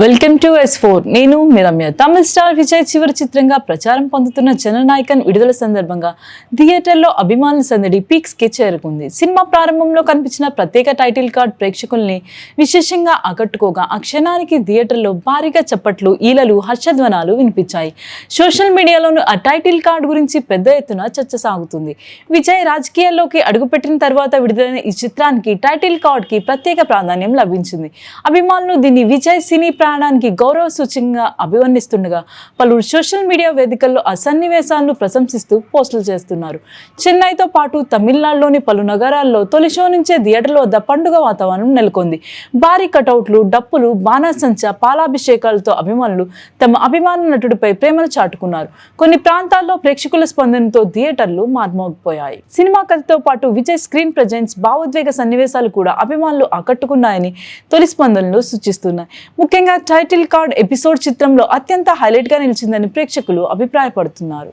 Welcome to S4 నేను మీ రమ్య. తమిళ star Vijay చివరి చిత్రంగా ప్రచారం పొందుతున్న జననాయకన్ విడుదల సందర్భంగా థియేటర్లో అభిమానుల సందడి పీక్స్ కి చేరుకుంది. సినిమా ప్రారంభంలో కనిపించిన ప్రత్యేక టైటిల్ కార్డ్ ప్రేక్షకుల్ని విశేషంగా ఆకట్టుకోగా ఆ క్షణానికి థియేటర్లో భారీగా చప్పట్లు, ఈలలు, హర్షధ్వానాలు వినిపించాయి. సోషల్ మీడియాలోనూ ఆ టైటిల్ కార్డ్ గురించి పెద్ద ఎత్తున చర్చ సాగుతుంది. విజయ్ రాజకీయాల్లోకి అడుగుపెట్టిన తర్వాత విడుదలైన ఈ చిత్రానికి టైటిల్ కార్డ్ కి ప్రత్యేక ప్రాధాన్యం లభించింది. అభిమానులు దీన్ని విజయ్ సినీ ప్రాణానికి గౌరవ సూచకంగా అభివర్ణిస్తుండగా పలువురు సోషల్ మీడియా వేదికల్లో ఆ సన్నివేశాలను ప్రశంసిస్తూ పోస్టులు చేస్తున్నారు. చెన్నైతో పాటు తమిళనాడులోని పలు నగరాల్లో తొలి షో నుంచే థియేటర్ల వద్ద పండుగ వాతావరణం నెలకొంది. భారీ కటౌట్లు, డప్పులు, బాణాసంచ, పాలాభిషేకాలతో అభిమానులు తమ అభిమాన నటుడిపై ప్రేమను చాటుకున్నారు. కొన్ని ప్రాంతాల్లో ప్రేక్షకుల స్పందనతో థియేటర్లు మార్మోగిపోయాయి. సినిమా కథతో పాటు విజయ్ స్క్రీన్ ప్రెజెన్స్, భావోద్వేగ సన్నివేశాలు కూడా అభిమానులు ఆకట్టుకున్నాయని తొలి స్పందనలు సూచిస్తున్నాయి. ముఖ్యంగా టైటిల్ కార్డ్ ఎపిసోడ్ చిత్రంలో అత్యంత హైలైట్ గా నిలిచిందని ప్రేక్షకులు అభిప్రాయపడుతున్నారు.